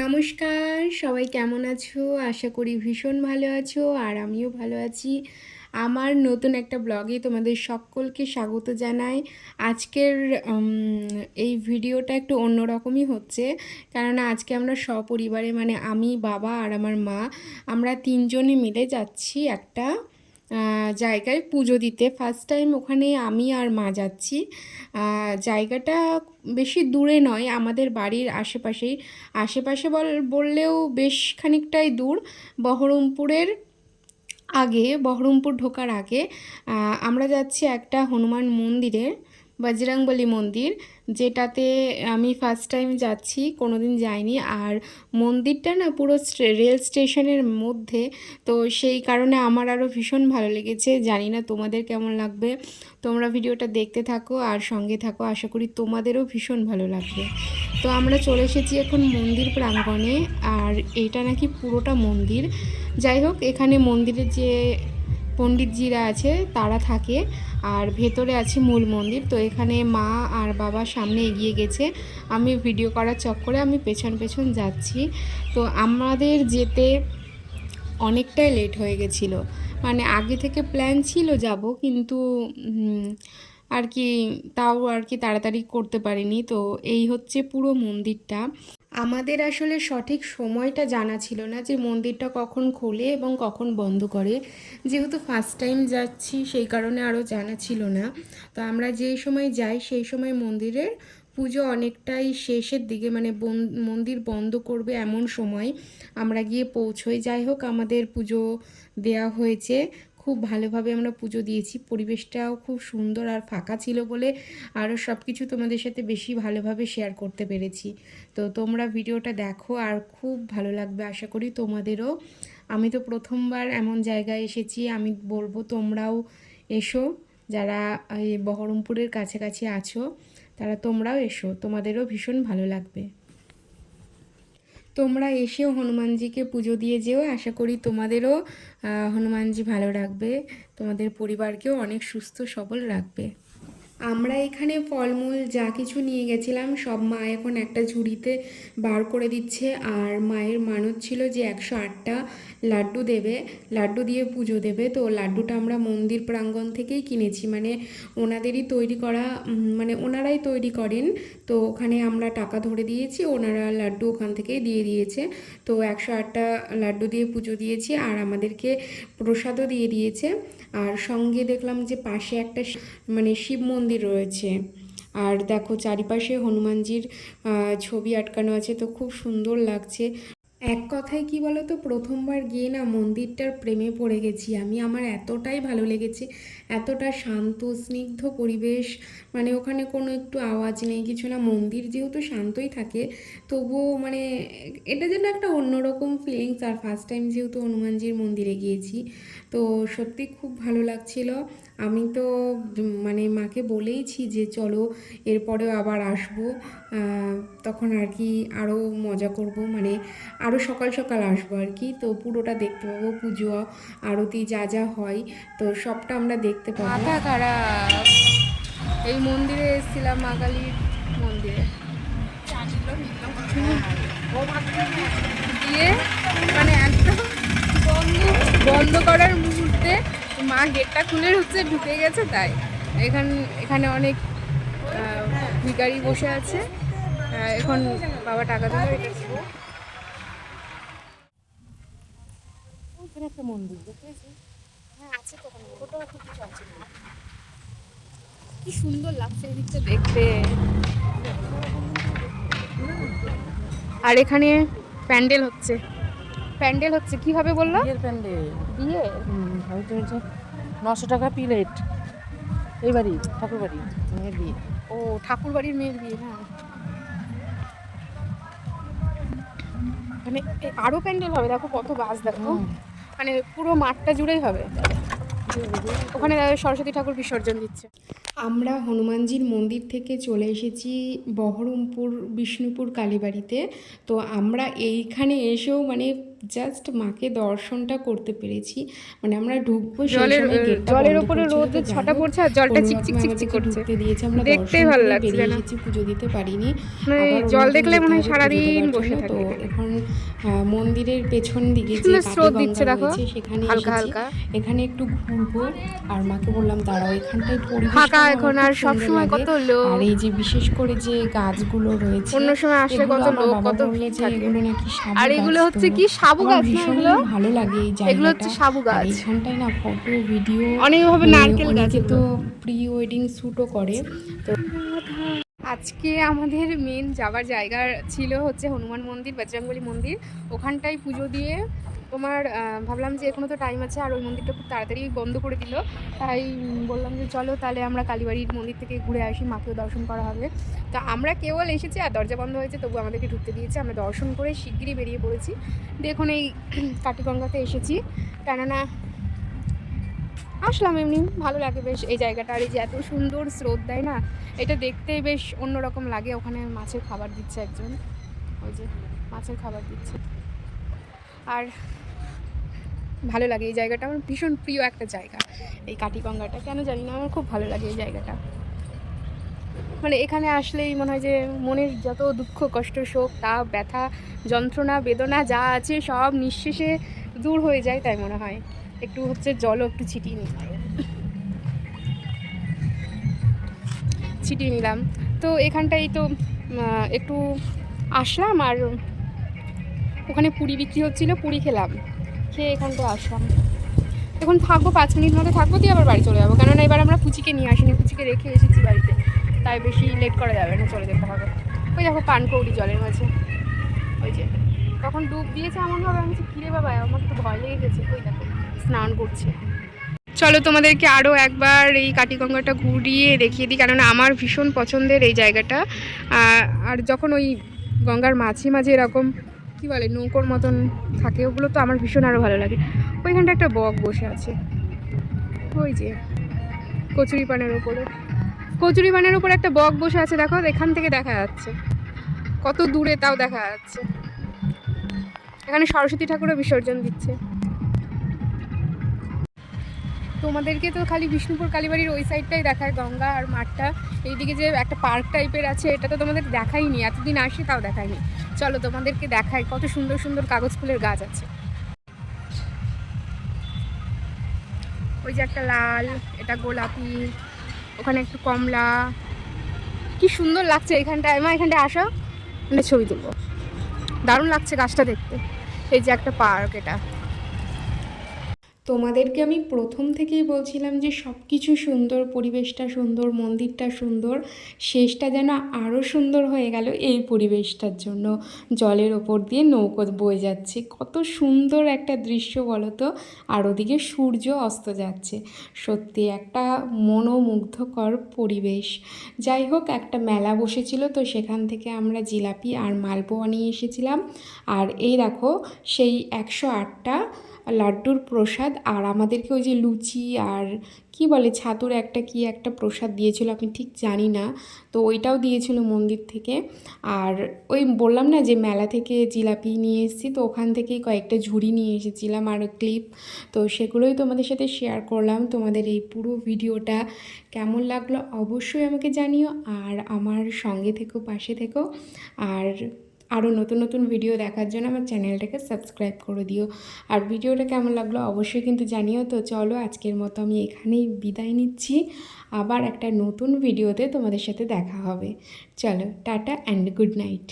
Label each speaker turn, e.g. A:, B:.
A: নমস্কার, সবাই কেমন আছো? আশা করি ভীষণ ভালো আছো আর আমিও ভালো আছি। আমার নতুন একটা ব্লগে তোমাদের সকলকে স্বাগত জানাই। আজকের এই ভিডিওটা একটু অন্যরকমই হচ্ছে, কেননা আজকে আমরা সপরিবারে মানে আমি, বাবা আর আমার মা, আমরা তিনজনে মিলে যাচ্ছি একটা জায়গায় পুজো দিতে। ফার্স্ট টাইম ওখানে আমি আর মা যাচ্ছি। জায়গাটা বেশি দূরে নয়, আমাদের বাড়ির আশেপাশেই। আশেপাশে বললেও বেশ খানিকটাই দূর। বহরমপুর ঢোকার আগে আমরা যাচ্ছি একটা হনুমান মন্দিরে, বজরংবলী মন্দির, যেটাতে আমি ফার্স্ট টাইম যাচ্ছি, কোনো দিন যাইনি। আর মন্দিরটা না পুরো রেল স্টেশনের মধ্যে, তো সেই কারণে আমার আরও ভীষণ ভালো লেগেছে। জানি না তোমাদের কেমন লাগবে, তোমরা ভিডিওটা দেখতে থাকো আর সঙ্গে থাকো, আশা করি তোমাদেরও ভীষণ ভালো লাগবে। তো আমরা চলে এসেছি এখন মন্দির প্রাঙ্গণে, আর এটা নাকি পুরোটা মন্দির। যাই হোক, এখানে মন্দিরের যে পণ্ডিতজিরা আছে তারা থাকে, আর ভেতরে আছে মূল মন্দির। তো এখানে মা আর বাবা সামনে এগিয়ে গেছে, আমি ভিডিও করার চক্করে আমি পেছন পেছন যাচ্ছি। তো আমাদের যেতে অনেকটাই লেট হয়ে গেছিলো, মানে আগে থেকে প্ল্যান ছিল যাব, কিন্তু আর কি তাও আর কি তাড়াতাড়ি করতে পারিনি। তো এই হচ্ছে পুরো মন্দিরটা। আমাদের আসলে সঠিক সময়টা জানা ছিল না যে মন্দিরটা কখন খোলে এবং কখন বন্ধ করে। যেহেতু ফার্স্ট টাইম যাচ্ছি সেই কারণে আরও জানা ছিল না। তো আমরা যেই সময় যাই সেই সময় মন্দিরের পুজো অনেকটাই শেষের দিকে, মানে মন্দির বন্ধ করবে এমন সময় আমরা গিয়ে পৌঁছোই। যাই হোক, আমাদের পুজো দেয়া হয়েছে, খুব ভালোভাবে আমরা পুজো দিয়েছি। পরিবেশটাও খুব সুন্দর আর ফাঁকা ছিল বলে আরও সব কিছু তোমাদের সাথে বেশি ভালোভাবে শেয়ার করতে পেরেছি। তো তোমরা ভিডিওটা দেখো আর খুব ভালো লাগবে আশা করি তোমাদেরও। আমি তো প্রথমবার এমন জায়গায় এসেছি, আমি বলবো তোমরাও এসো, যারা এই বহরমপুরের কাছাকাছি আছো তারা তোমরাও এসো, তোমাদেরও ভীষণ ভালো লাগবে। তোমরা এসেও হনুমানজিকে পুজো দিয়ে যেও, আশা করি তোমাদেরও হনুমানজি ভালো রাখবে, তোমাদের পরিবারকেও অনেক সুস্থ সবল রাখবে। আমরা এখানে ফলমূল যা কিছু নিয়ে গেছিলাম সব মা এখন একটা ঝুড়িতে বার করে দিচ্ছে। আর মায়ের মানত ছিল যে 108টা লাড্ডু দেবে, লাড্ডু দিয়ে পুজো দেবে। তো লাড্ডুটা আমরা মন্দির প্রাঙ্গণ থেকেই কিনেছি, মানে ওনাদেরই তৈরি করা, মানে ওনারাই তৈরি করেন। তো ওখানে আমরা টাকা ধরে দিয়েছি, ওনারা লাড্ডু ওখান থেকেই দিয়ে দিয়েছে। তো 108টা লাড্ডু দিয়ে পুজো দিয়েছি, আর আমাদেরকে প্রসাদও দিয়ে দিয়েছে। আর সঙ্গে দেখলাম যে পাশে একটা মানে শিব মন্দির রয়েছে, আর দেখো চারিপাশে হনুমানজির ছবি আটকানো আছে, তো খুব সুন্দর লাগছে। এক কথায় কি বলো তো, প্রথমবার গিয়ে না মন্দিরটার প্রেমে পড়ে গেছি আমি। আমার এতটাই ভালো লেগেছে, এতটা শান্ত স্নিগ্ধ পরিবেশ, মানে ওখানে কোনো একটু আওয়াজ নেই কিছু না। মন্দির যেহেতু শান্তই থাকে, তবুও মানে এটা যেন একটা অন্যরকম ফিলিংস। আর ফার্স্ট টাইম যেহেতু হনুমানজির মন্দিরে গিয়েছি, তো সত্যি খুব ভালো লাগছিল। আমি তো মানে মাকে বলেইছি যে চলো এরপরেও আবার আসবো, তখন আর কি আরও মজা করব, মানে আরও সকাল সকাল আসবো আর কি। তো পুরোটা দেখতে পাবো, পুজো আরতি যা যা হয় তো সবটা আমরা দেখতে পাবো। মাথা খারাপ, এই মন্দিরে এসেছিলাম, মা কালীর মন্দিরে দিয়ে, মানে একদম বন্ধ করার মুহূর্তে মা গেটটা খুলে হচ্ছে ঢুকে গেছে। তাই এখানে অনেক ভিখারি বসে আছে। এখন বাবা টাকা দেবে, একটা মন্দির দেখেছি, হ্যাঁ আছে তো, ফটো খুব কিছু আছে, কি সুন্দর লাগছে এদিকটা দেখতে। আর এখানে প্যান্ডেল হচ্ছে কি হবে বললো?
B: বিয়ের প্যান্ডেল,
A: বিয়ে
B: হয়তো 900 টাকা প্লেট। এই বাড়ি ঠাকুর বাড়ি মেয়ের বিয়ে।
A: ও ঠাকুর বাড়ির মেয়ের বিয়ে, হ্যাঁ। মানে আরো প্যান্ডেল হবে, দেখো কত বাস, দেখো মানে পুরো মাঠটা জুড়েই হবে। ওখানে সরস্বতী ঠাকুর বিসর্জন দিচ্ছে। আমরা হনুমানজির মন্দির থেকে চলে এসেছি বহরমপুর বিষ্ণুপুর কালীবাড়িতে। তো আমরা এইখানে এসেও মানে জাস্ট মাকে দর্শনটা করতে পেরেছি। মানে আমরা ঢুকবো সেই
C: জলের
A: সময় গেটটা
C: জলের
A: বন্ধ
C: উপরে
A: করছিল, তো
C: রোদের
A: যাই
C: ছটা
A: হোক
C: পড়ছে আর জলটা
A: কোনো
C: চিকচিক
A: রকমে
C: চিকচিক
A: আমাদেরকে
C: করছে।
A: ঢুকতে দিয়েছে। আমরা
C: দেখতেই
A: দর্শন
C: ভালো
A: করে
C: লাগছে
A: বেরিয়ে
C: যেন।
A: এসেছি, পুজো দিতে পারিনি।
C: মানে
A: আবার
C: জল
A: অন্যদিন
C: দেখলে
A: যেতে
C: মনে হয়
A: হবে পুজো
C: সারাদিন
A: দেওয়ার
C: বসে
A: জন্য। তো
C: থাকি এখানে।
A: এখন মন্দিরের পেছন দিকে
C: কি
A: যে
C: সুন্দর স্রোত দিচ্ছে
A: কালীগঙ্গা
C: দেখো,
A: রয়েছে সেখানে
C: হালকা
A: এসেছি।
C: হালকা
A: এখানে একটু ঘুরবো, আর মাকে বললাম দাঁড়াও, এখানটায় পরিবেশটা
C: ফাঁকা
A: না আমার
C: এখন,
A: খুব
C: আর সব
A: সুন্দর
C: সময়
A: লাগে।
C: কত
A: আর
C: লোক।
A: এই যে বিশেষ করে যে গাছগুলো রয়েছে,
C: অন্য সময় আসলে
A: এগুলো
C: কত
A: আমার
C: লোক,
A: বাবা
C: কত
A: বললো
C: ভিড়
A: যে
C: থাকে।
A: এগুলো নাকি সাবু
C: আর
A: গাছ।
C: এগুলো
A: তো
C: হচ্ছে কি সাবু
A: আমার
C: গাছ না,
A: ভীষণই
C: এগুলো
A: ভালো লাগে এই
C: এগুলো
A: জায়গাটা।
C: হচ্ছে সাবু
A: আর
C: গাছ।
A: এইখানটায় না ফটো ভিডিও
C: অনেকভাবে
A: মানে
C: নারকেল গাছ
A: অনেকে তো
C: এগুলো।
A: প্রি ওয়েডিং শ্যুটও করে। তো
C: আজকে আমাদের মেন যাওয়ার জায়গা ছিল হচ্ছে হনুমান মন্দির, বজরংবলী মন্দির। ওখানটায় পুজো দিয়ে তোমার ভাবলাম যে এখনও তো টাইম আছে, আর ওই মন্দিরটা খুব তাড়াতাড়ি বন্ধ করে দিল। তাই বললাম যে চলো তাহলে আমরা কালীবাড়ির মন্দির থেকে ঘুরে আসি, মাকেও দর্শন করা হবে। তো আমরা কেবল এসেছি আর দরজা বন্ধ হয়েছে, তবু আমাদেরকে ঢুকতে দিয়েছে। আমরা দর্শন করে শিগগিরই বেরিয়ে পড়েছি। দেখুন এই কাটিগঙ্গাতে এসেছি, কেননা আসলাম এমনি, ভালো লাগে বেশ এই জায়গাটা। আর এই যে এত সুন্দর স্রোত দেয় না, এটা দেখতেই বেশ অন্যরকম লাগে। ওখানে মাছের খাবার দিচ্ছে একজন, ওই যে মাছের খাবার দিচ্ছে। আর ভালো লাগে এই জায়গাটা, আমার ভীষণ প্রিয় একটা জায়গা এই কাটিগঙ্গাটা। কেন জানি না, আমার খুব ভালো লাগে এই জায়গাটা। মানে এখানে আসলেই মনে হয় যে মনের যত দুঃখ কষ্ট শোক তাপ ব্যথা যন্ত্রণা বেদনা যা আছে সব নিঃশেষে দূর হয়ে যায়, তাই মনে হয়। একটু হচ্ছে জলও একটু ছিটিয়ে নিলাম। তো এখানটাই তো একটু আসলাম, আর ওখানে পুরি বিক্রি হচ্ছিল, পুরি খেলাম, খেয়ে এখানটায় আসলাম। এখন থাকবো 5 মিনিট মতো থাকবো, দিয়ে আবার বাড়ি চলে যাবো। কেননা এবার আমরা পুচিকে নিয়ে আসিনি, পুচিকে রেখে এসেছি বাড়িতে, তাই বেশি লেট করা যাবে না, চলে যেতে হবে। ওই দেখো পানকৌড়ি জলের মাঝে, ওই যে তখন ডুব দিয়েছে এমনভাবে, আমি কিরে বাবা আমার তো ভয় লেগে গেছে। ওই দেখো স্নান করছে। চলো তোমাদেরকে আরও একবার এই কাটিগঙ্গাটা ঘুরিয়ে দেখিয়ে দিই, কেননা আমার ভীষণ পছন্দের এই জায়গাটা। আর যখন ওই গঙ্গার মাঝে মাঝে এরকম কী বলে নৌকোর মতন থাকে, ওগুলো তো আমার ভীষণ আরও ভালো লাগে। ওইখানটা একটা বক বসে আছে, ওই যে কচুরিপানের ওপরে একটা বক বসে আছে, দেখো এখান থেকে দেখা যাচ্ছে, কত দূরে তাও দেখা যাচ্ছে। এখানে সরস্বতী ঠাকুরও বিসর্জন দিচ্ছে। তোমাদেরকে তো খালি বিষ্ণুপুর কালীবাড়ির ওই সাইডটাই দেখায়, গঙ্গা আর মাঠটা। এইদিকে যে একটা পার্ক টাইপের আছে, এটা তো তোমাদের দেখাইনি, এতদিন আসি তাও দেখায়নি। চলো তোমাদেরকে দেখাই, কত সুন্দর সুন্দর কাগজ ফুলের গাছ আছে। ওই যে একটা লাল, এটা গোলাপি, ওখানে একটু কমলা, কি সুন্দর লাগছে এখানটায়। এখানটায় আসো, মানে ছবি তুলবো, দারুণ লাগছে গাছটা দেখতে। এই যে একটা পার্ক, এটা
A: তোমাদেরকে আমি প্রথম থেকেই বলছিলাম যে সব কিছু সুন্দর, পরিবেশটা সুন্দর, মন্দিরটা সুন্দর, শেষটা যেন আরও সুন্দর হয়ে গেল এই পরিবেশটার জন্য। জলের ওপর দিয়ে নৌকো বয়ে যাচ্ছে, কত সুন্দর একটা দৃশ্য বলো তো। আর ওদিকে সূর্য অস্ত যাচ্ছে, সত্যি একটা মনোমুগ্ধকর পরিবেশ। যাই হোক, একটা মেলা বসেছিল, তো সেখান থেকে আমরা জিলাপি আর মালপোয়া নিয়ে এসেছিলাম। আর এই দেখো সেই 108টা লাড্ডুর প্রসাদ, আর আমাদেরকে ওই যে লুচি আর কি বলে ছাতুর একটা প্রসাদ দিয়েছিল, আমি ঠিক জানি না। তো ওইটাও দিয়েছিল মন্দির থেকে। আর ওই বললাম না যে মেলা থেকে জিলাপি নিয়ে এসেছি, তো ওখান থেকেই কয়েকটা ঝুড়ি নিয়ে এসেছিলাম আর ক্লিপ। তো সেগুলোই তোমাদের সাথে শেয়ার করলাম। তোমাদের এই পুরো ভিডিওটা কেমন লাগলো অবশ্যই আমাকে জানিও, আর আমার সঙ্গে থেকো, পাশে থেকো। আর আরও নতুন নতুন ভিডিও দেখার জন্য আমার চ্যানেলটাকে সাবস্ক্রাইব করে দিও। আর ভিডিওটা কেমন লাগলো অবশ্যই কিন্তু জানিও। তো চলো আজকের মতো আমি এখানেই বিদায় নিচ্ছি, আবার একটা নতুন ভিডিওতে তোমাদের সাথে দেখা হবে। চলো টাটা অ্যান্ড গুড নাইট।